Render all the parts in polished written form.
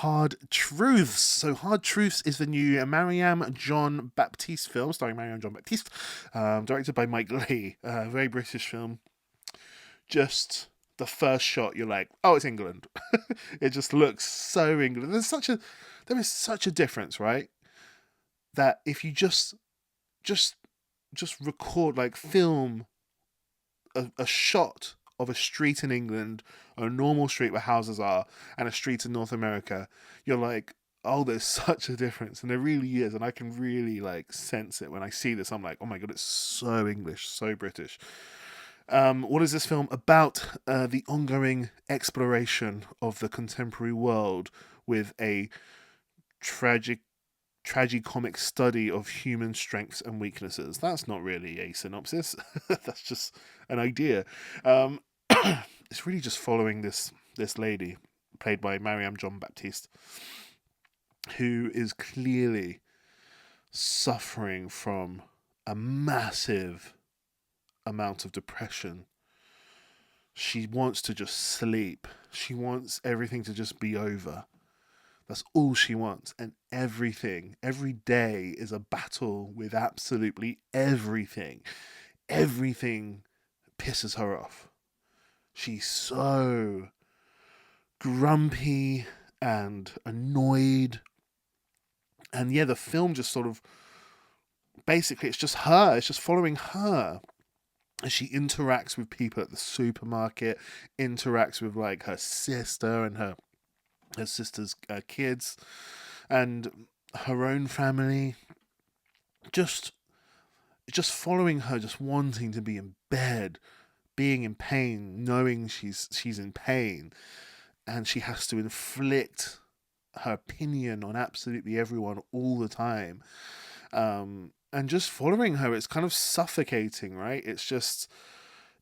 Hard Truths. So Hard Truths is the new Mariam John Baptiste film, starring Mariam John Baptiste, directed by Mike Leigh. Very British film. Just the first shot, you're like, oh, it's England. It just looks so England. There is such a difference, right? That if you just just record, like film a shot of a street in England, a normal street where houses are, and a street in North America, you're like, oh, there's such a difference, and there really is, and I can really like sense it when I see this. I'm like, oh my god, it's so English, so British. What is this film about? The ongoing exploration of the contemporary world with a tragic tragicomic study of human strengths and weaknesses. That's not really a synopsis. That's just an idea. Um, it's really just following this lady, played by Mariam John Baptiste, who is clearly suffering from a massive amount of depression. She wants to just sleep. She wants everything to just be over. That's all she wants. And everything, every day is a battle with absolutely everything. Everything pisses her off. She's so grumpy and annoyed. And yeah, the film just sort of, basically, it's just her. It's just following her as she interacts with people at the supermarket, interacts with like her sister and her sister's kids, and her own family. Just following her, just wanting to be in bed, being in pain, knowing she's in pain, and she has to inflict her opinion on absolutely everyone all the time. And just following her, it's kind of suffocating, right? It's just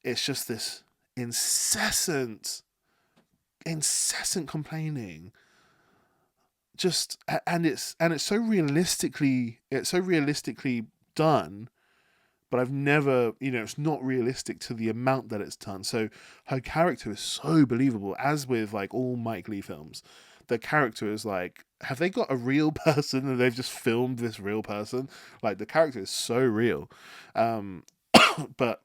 this incessant complaining, just, and it's so realistically done, but I've never, it's not realistic to the amount that it's done. So her character is so believable, as with like all Mike Leigh films. The character is like, have they got a real person and they've just filmed this real person? Like, the character is so real. um but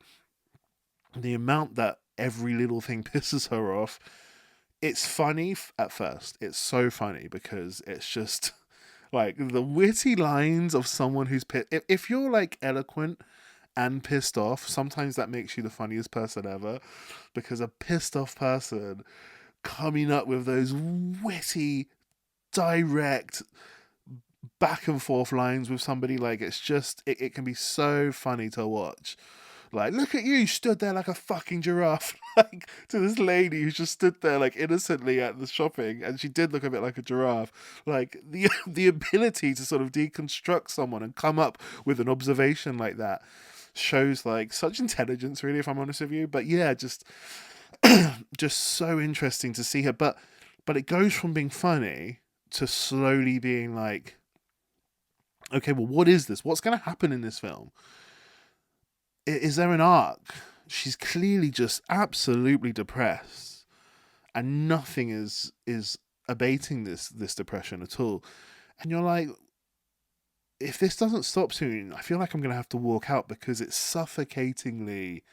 the amount that every little thing pisses her off, it's funny at first. It's so funny because it's just like the witty lines of someone who's pissed. If you're like eloquent and pissed off, sometimes that makes you the funniest person ever, because a pissed off person coming up with those witty, direct, back and forth lines with somebody, like, it's just, it can be so funny to watch. Like, look at you, stood there like a fucking giraffe. Like, to this lady who just stood there like innocently at the shopping, and she did look a bit like a giraffe. Like, the ability to sort of deconstruct someone and come up with an observation like that shows like such intelligence, really, if I'm honest with you. But yeah, just so interesting to see her. But it goes from being funny to slowly being like, okay, well, what is this? What's going to happen in this film? Is there an arc? She's clearly just absolutely depressed, and nothing is abating this depression at all. And you're like, if this doesn't stop soon, I feel like I'm going to have to walk out, because it's suffocatingly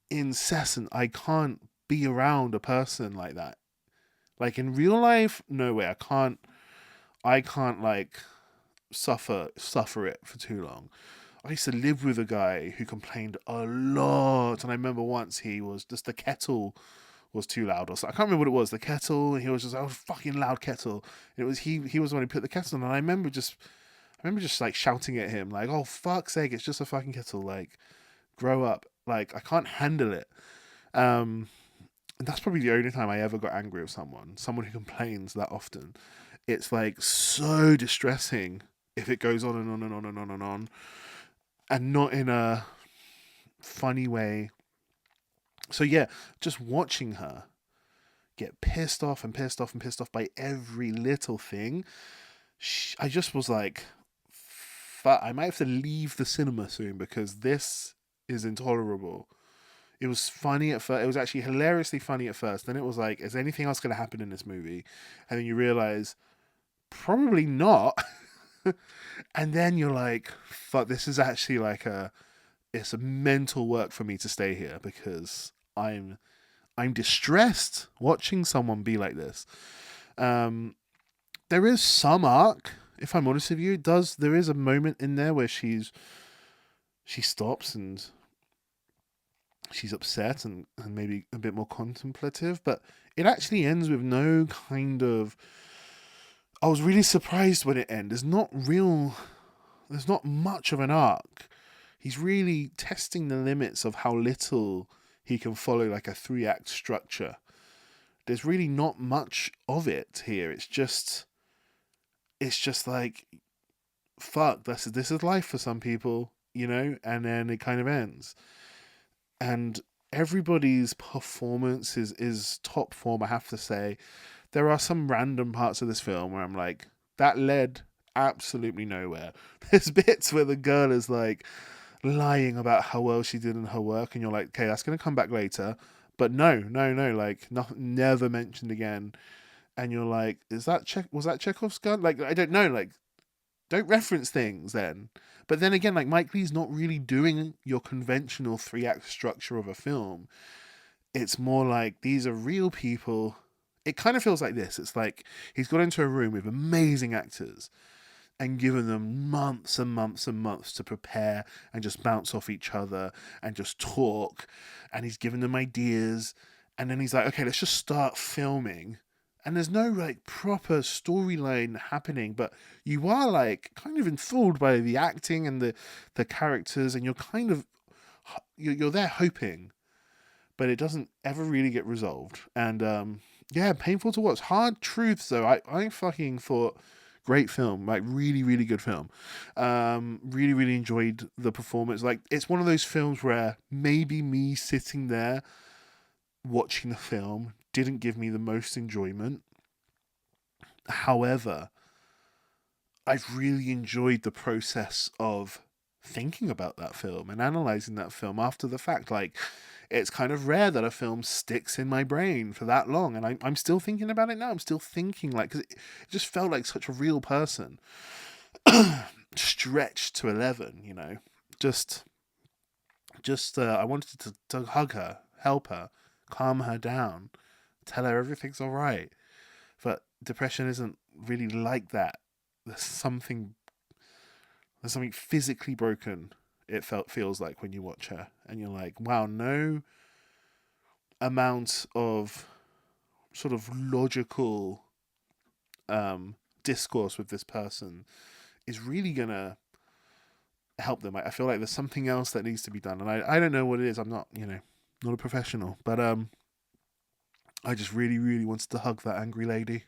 incessant. I can't be around a person like that. Like, in real life, no way. I can't like suffer it for too long. I used to live with a guy who complained a lot, and I remember once he was just, the kettle was too loud, or something. I can't remember what it was. The kettle, and he was just, oh, fucking loud kettle. And it was he was the one who put the kettle on, and I remember just like shouting at him like, oh, fuck's sake, it's just a fucking kettle, like, grow up. Like, I can't handle it. And that's probably the only time I ever got angry with someone who complains that often. It's like so distressing if it goes on and on and on and on and on, and not in a funny way. So yeah, just watching her get pissed off and pissed off and pissed off by every little thing, I just was like, fuck, I might have to leave the cinema soon, because this is intolerable. It was funny at first. It was actually hilariously funny at first. Then it was like, is anything else going to happen in this movie? And then you realize probably not. And then you're like, fuck, this is actually like it's a mental work for me to stay here because I'm distressed watching someone be like this. There is some arc, if I'm honest with you. There is a moment in there where she stops and she's upset and maybe a bit more contemplative, but it actually ends with no kind of. I was really surprised when it ended. There's not much of an arc. He's really testing the limits of how little he can follow like a 3-act structure. There's really not much of it here. It's just like, fuck, this is life for some people, you know, and then it kind of ends. And everybody's performance is top form, I have to say. There are some random parts of this film where I'm like, that led absolutely nowhere. There's bits where the girl is like lying about how well she did in her work, and you're like, okay, that's going to come back later. But no, like, never mentioned again. And you're like, was that Chekhov's gun? Like, I don't know, like, don't reference things then. But then again, like, Mike Lee's not really doing your conventional 3-act structure of a film. It's more like, these are real people. It kind of feels like this. It's like he's got into a room with amazing actors and given them months and months and months to prepare and just bounce off each other and just talk. And he's given them ideas. And then he's like, okay, let's just start filming. And there's no like proper storyline happening, but you are like kind of enthralled by the acting and the characters, and you're kind of you're there hoping, but it doesn't ever really get resolved. And yeah, painful to watch. Hard truths though. I fucking thought great film, like really really good film. Really really enjoyed the performance. Like, it's one of those films where maybe me sitting there watching the film didn't give me the most enjoyment. However, I've really enjoyed the process of thinking about that film and analyzing that film after the fact. Like, it's kind of rare that a film sticks in my brain for that long, and I'm still thinking about it now. I'm still thinking, like, because it just felt like such a real person stretched to 11, you know. Just I wanted to hug her, help her, calm her down, tell her everything's all right. But depression isn't really like that. There's something physically broken. It feels like when you watch her, and you're like, wow, no amount of sort of logical discourse with this person is really gonna help them. I feel like there's something else that needs to be done, and I don't know what it is. I'm not, not a professional, but I just really, really wanted to hug that angry lady.